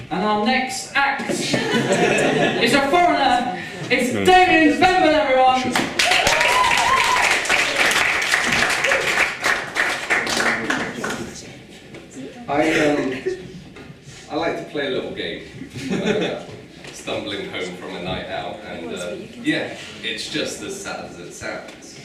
And our next act is a foreigner. It's Damien Bemben, everyone. I like to play a little game. Stumbling home from a night out, and yeah, it's just as sad as it sounds.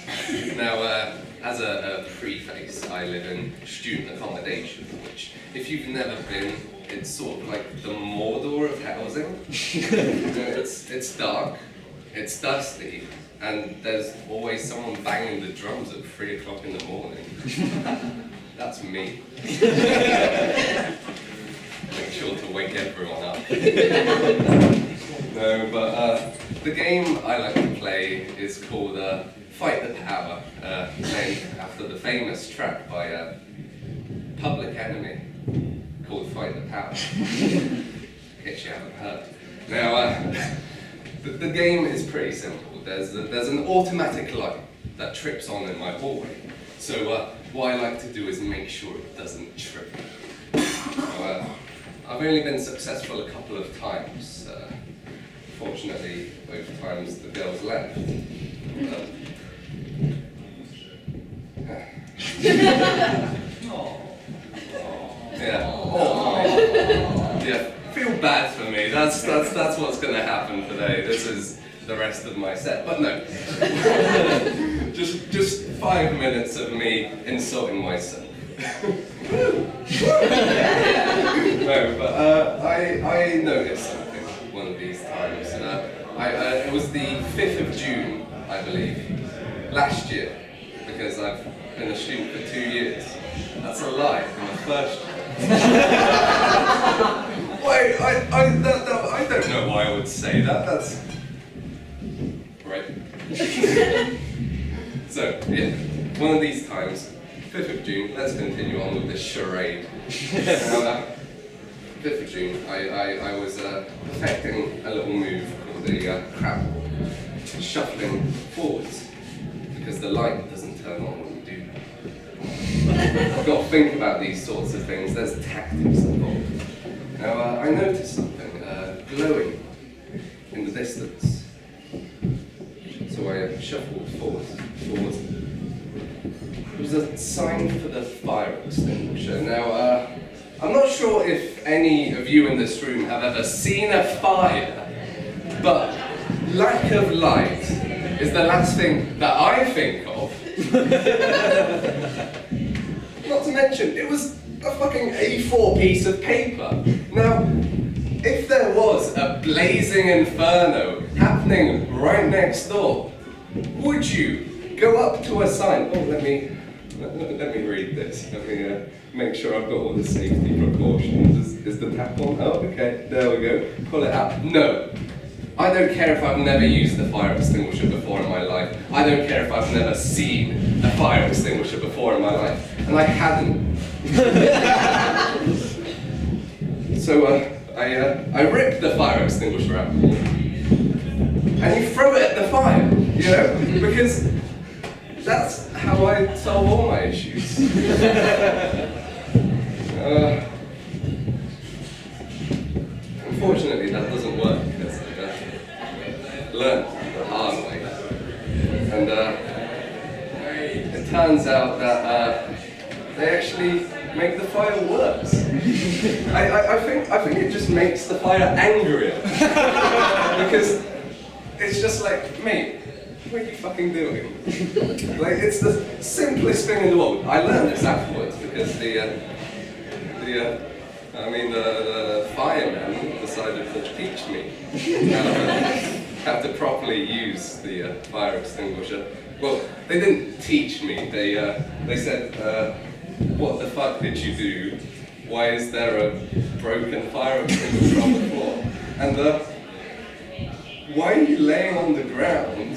Now, as a preface, I live in student accommodation, which, if you've never been, it's sort of like the Mordor of housing. It's dark, it's dusty, and there's always someone banging the drums at 3 o'clock in the morning. That's me. Make sure to wake everyone up. No, but the game I like to play is called Fight the Power, named after the famous track by Public Enemy called Fight the Power. In case you haven't heard. Now, the game is pretty simple. There's an automatic light that trips on in my hallway. So what I like to do is make sure it doesn't trip. Now, I've only been successful a couple of times. Fortunately, both times the girls left. Yeah, feel bad for me. That's what's going to happen today. This is the rest of my set. But no, just 5 minutes of me insulting myself. No, but I noticed something one of these times. It was the 5th of June, I believe, last year, because I've been a student for 2 years. That's a lie. I'm a first year. Wait, I don't know why I would say that. That's right. So yeah, one of these times. 5th of June, let's continue on with this charade. 5th of June, I was perfecting a little move called the crab walk, shuffling forwards, because the light doesn't turn on when you do that. I've got to think about these sorts of things, there's tactics involved. Now, I noticed something glowing in the distance, so I shuffled forwards. It was a sign for the fire extinguisher. Now, I'm not sure if any of you in this room have ever seen a fire, but lack of light is the last thing that I think of. Not to mention, it was a fucking A4 piece of paper. Now, if there was a blazing inferno happening right next door, would you go up to a sign? Oh, let me read this. Let me make sure I've got all the safety precautions. Is the tap on? Oh, okay, there we go. Pull it out. No. I don't care if I've never used a fire extinguisher before in my life. I don't care if I've never seen a fire extinguisher before in my life. And I hadn't. So I ripped the fire extinguisher out. And you throw it at the fire, you know? Because that's how I solve all my issues. Unfortunately, that doesn't work because I learned the hard way. And it turns out that they actually make the fire worse. I think it just makes the fire angrier. Because it's just like, mate, what are you fucking doing? Like, it's the simplest thing in the world. I learned this afterwards because the fireman decided to teach me how to properly use the fire extinguisher. Well, they didn't teach me. They said, what the fuck did you do? Why is there a broken fire extinguisher on the floor? And why are you laying on the ground,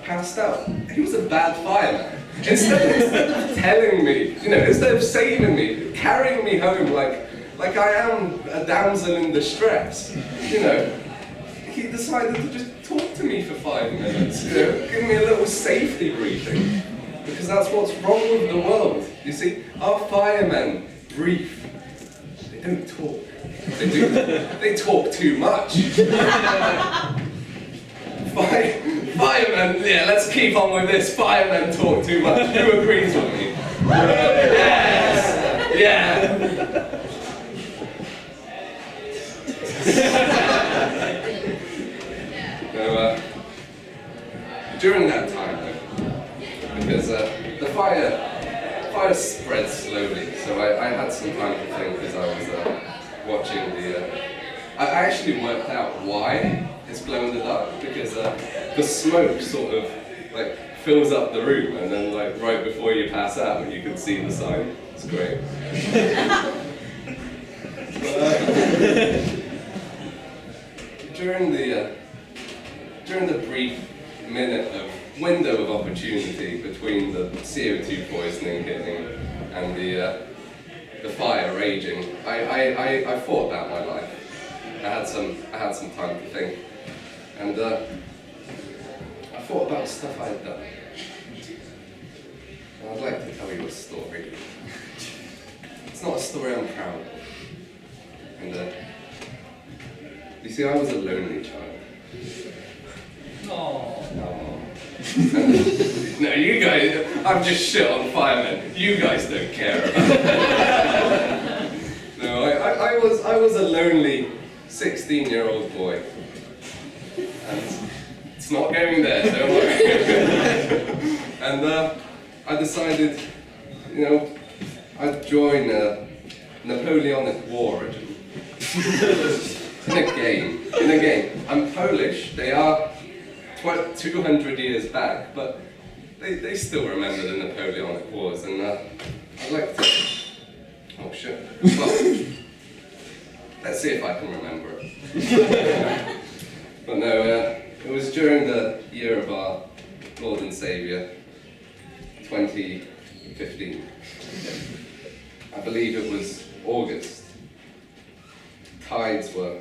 passed out? He was a bad fireman. Instead of telling me, instead of saving me, carrying me home like I am a damsel in distress, he decided to just talk to me for 5 minutes, give me a little safety briefing, because that's what's wrong with the world. You see, our firemen brief, they don't talk. They talk too much. Firemen, yeah, let's keep on with this. Firemen talk too much. Who agrees with me? Yes! Yeah! So, during that time, though, because the fire spread slowly, so I had some time to think as I was watching the. I actually worked out why it's glow in the dark, because the smoke sort of like fills up the room, and then like right before you pass out, you can see the sign. It's great. During the brief window of opportunity between the CO2 poisoning hitting and the fire raging, I thought about my life. I had some time to think, and I thought about stuff I'd done. And I'd like to tell you a story. It's not a story I'm proud of. And you see, I was a lonely child. Oh. No, you guys, I've just shit on firemen. You guys don't care about it. No, I was a lonely 16-year-old boy. And it's not going there, don't worry. And I decided, I'd join a Napoleonic War regiment. In a game. I'm Polish, they are 200 years back, but they still remember the Napoleonic Wars, and I'd like to... Oh shit. Well, let's see if I can remember it. But no, it was during the year of our Lord and Saviour, 2015. I believe it was August. Tides were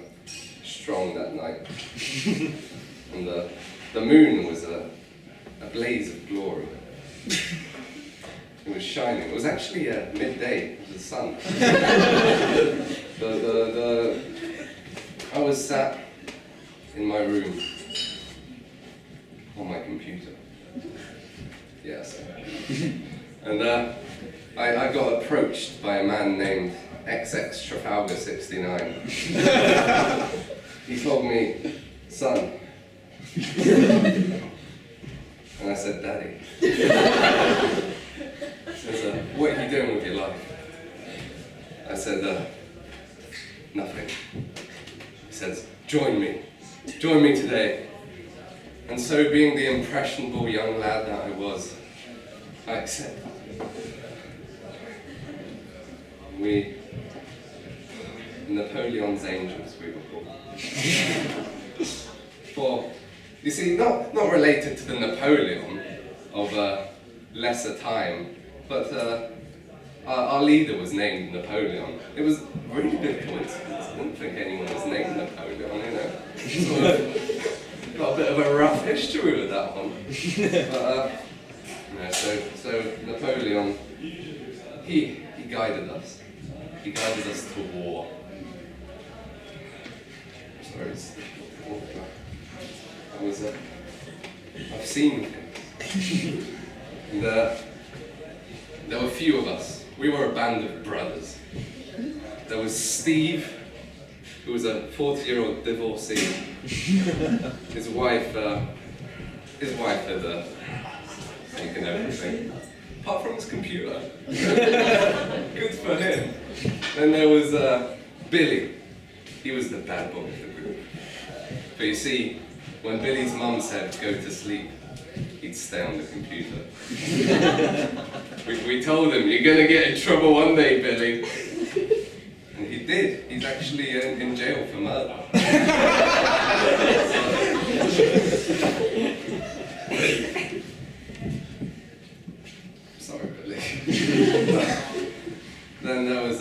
strong that night, and the moon was a blaze of glory. It was shining. It was actually midday. It was the sun. I was sat in my room on my computer. Yes. And I got approached by a man named XX Trafalgar 69. He told me, "Son." And I said, "Daddy." He says, "What are you doing with your life?" I said, "Nothing." He says, Join me today." And so, being the impressionable young lad that I was, I accepted. We, Napoleon's angels, we were called. For, you see, not related to the Napoleon of lesser time, but our leader was named Napoleon. It was a really good coincidence. I didn't think anyone was named Napoleon, Sort of got a bit of a rough history with that one. But, so Napoleon, he guided us. He guided us to war. Sorry, I've seen things. And there were few of us. We were a band of brothers. There was Steve, who was a 40-year-old divorcee. His wife had taken everything, apart from his computer. Good for him. Then there was Billy. He was the bad boy of the group. But you see, when Billy's mum said go to sleep, he'd stay on the computer. we told him, "You're gonna get in trouble one day, Billy." And he did. He's actually in jail for murder. Sorry, Billy. Then there was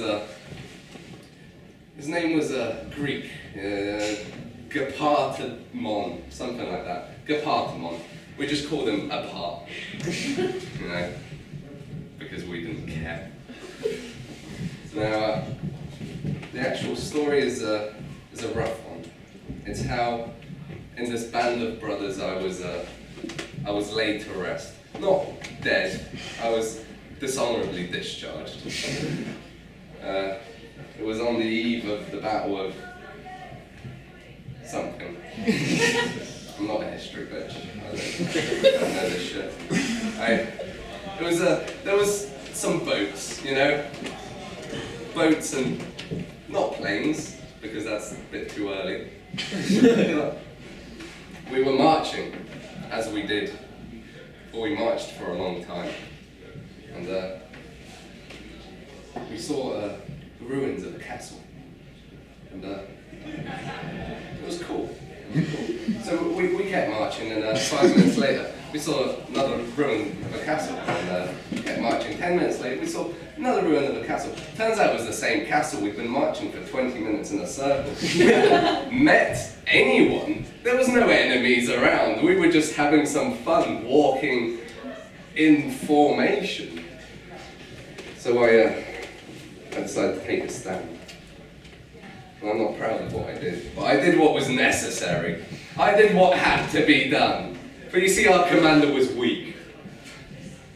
his name was Greek, Gapartamon, something like that. Gapartamon. We just called him Apart, because we didn't care. Now, the actual story is a rough one. It's how, in this band of brothers, I was laid to rest. Not dead, I was dishonorably discharged. It was on the eve of the Battle of something. I'm not a history bitch. I don't know this shit. There was some boats, you know? Boats and not planes, because that's a bit too early. We were marching, as we did. Or we marched for a long time. And we saw the ruins of a castle. And it was cool. So we kept marching, and 5 minutes later, we saw another ruin of a castle. And we kept marching. 10 minutes later, we saw another ruin of a castle. Turns out it was the same castle. We'd been marching for 20 minutes in a circle. We hadn't met anyone. There was no enemies around. We were just having some fun walking in formation. So I decided to take a stand. And I'm not proud of what I did, but I did what was necessary. I did what had to be done. But you see, our commander was weak.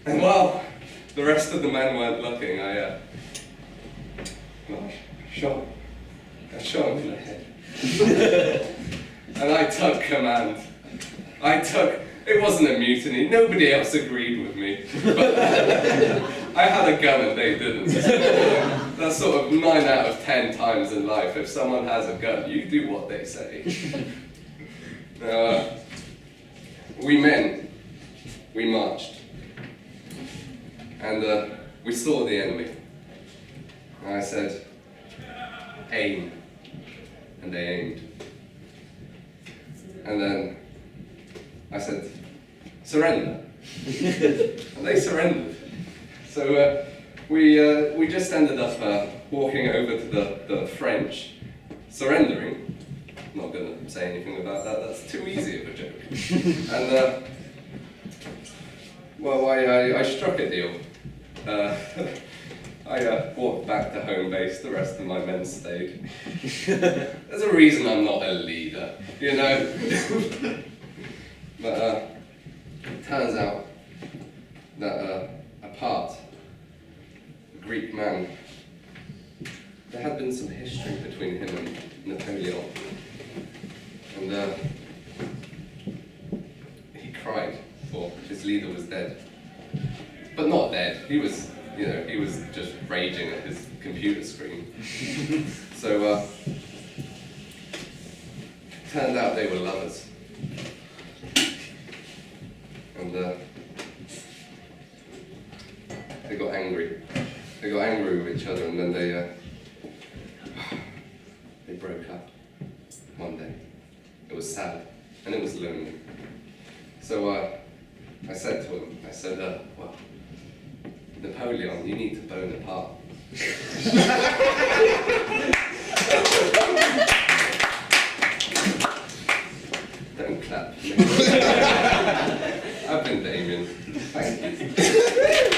And while the rest of the men weren't looking, I shot him in the head. And I took command. It wasn't a mutiny, nobody else agreed with me. But I had a gun and they didn't. That's sort of 9 out of 10 times in life. If someone has a gun, you do what they say. We marched. And we saw the enemy. And I said, aim. And they aimed. And then I said, surrender. And they surrendered. So we just ended up walking over to the French, surrendering. I'm not going to say anything about that, that's too easy of a joke. And, well, I struck a deal. I walked back to home base, the rest of my men stayed. There's a reason I'm not a leader, you know? But it turns out that apart, a Greek man, there had been some history between him and Napoleon. And he cried, for his leader was dead. But not dead, he was just raging at his computer screen. So, turned out they were lovers. And they got angry. They got angry with each other, and then they broke up one day. It was sad, and it was lonely. So I said to him, well, Napoleon, you need to bone apart. Don't clap. I've been Damien. Thank you.